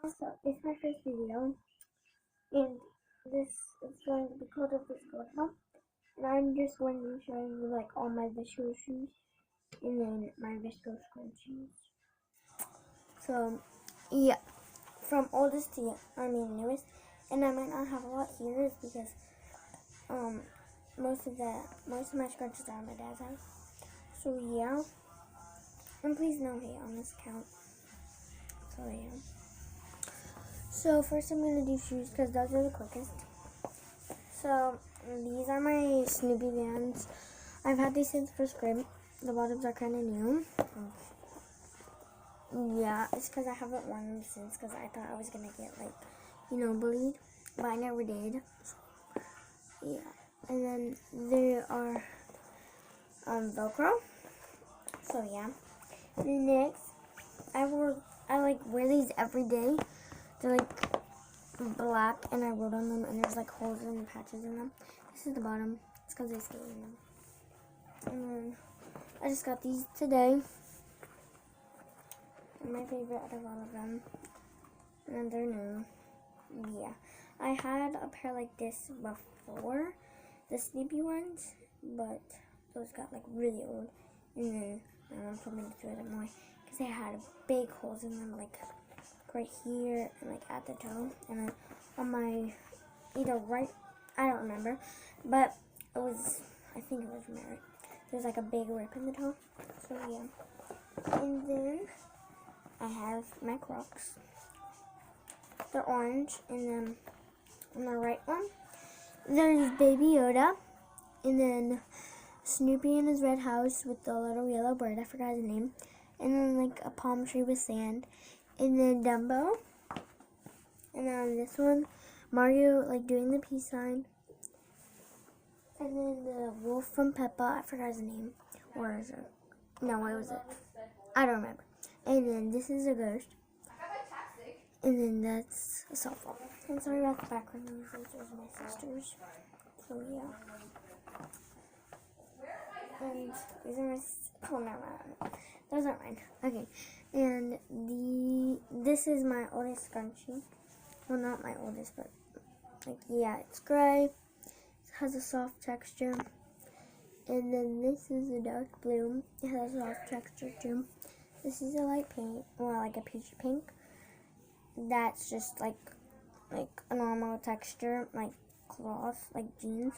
So it's my first video, and this is going to be called a physical hub. And I'm just going to be showing you like all my visual shoes, and then my visual scrunchies. So yeah, from oldest to newest, and I might not have a lot here is because most of my scrunchies are at my dad's house. So yeah, and please no hate on this account. So yeah. So first I'm going to do shoes because those are the quickest. So these are my Snoopy Vans. I've had these since first grade. The bottoms are kind of new. Yeah, it's because I haven't worn them since because I thought I was going to get bullied. But I never did. Yeah. And then there are Velcro. So yeah. And next, I wear these every day. They're black, and I wrote on them, and there's holes and patches in them. This is the bottom. It's because I stayed in them. And then I just got these today. And my favorite out of all of them. And they're new. Yeah. I had a pair like this before, the Snoopy ones, but those got really old. And then I'm probably going to throw them away because they had big holes in them, right here and at the toe, and then on my either right, I don't remember, but I think it was merit. There's a big rip in the toe. So yeah. And then I have my Crocs. They're orange, and then on the right one there's Baby Yoda, and then Snoopy in his red house with the little yellow bird, I forgot his name, and then a palm tree with sand. And then Dumbo. And then on this one, Mario doing the peace sign. And then the wolf from Peppa, I forgot his name. Or is it? No, what was it? I don't remember. And then this is a ghost. And then that's a cell phone. I'm sorry about the background noise. Those are my sisters. So yeah. And these are my oh no, those aren't mine. Okay. And this is my oldest scrunchie. Well, not my oldest, but yeah, it's gray. It has a soft texture. And then this is a dark blue. It has a soft texture too. This is a light pink, a peachy pink. That's just a normal texture, cloth, jeans.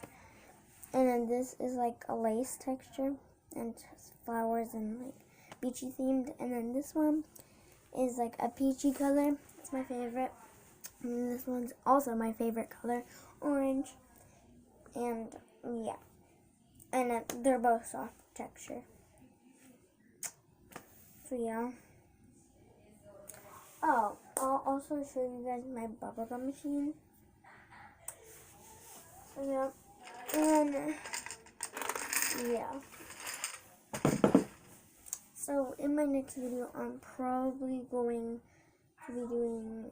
And then this is a lace texture, and it has flowers and beachy themed. And then this one is a peachy color. It's my favorite. And this one's also my favorite color, orange. And yeah, and they're both soft texture. So yeah. Oh, I'll also show you guys my bubblegum machine. So yeah. And yeah. So in my next video, I'm probably going to be doing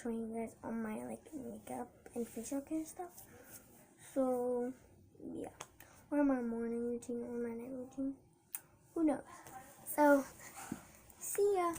showing you guys all my makeup and facial care stuff. So yeah, or my morning routine or my night routine. Who knows? So see ya.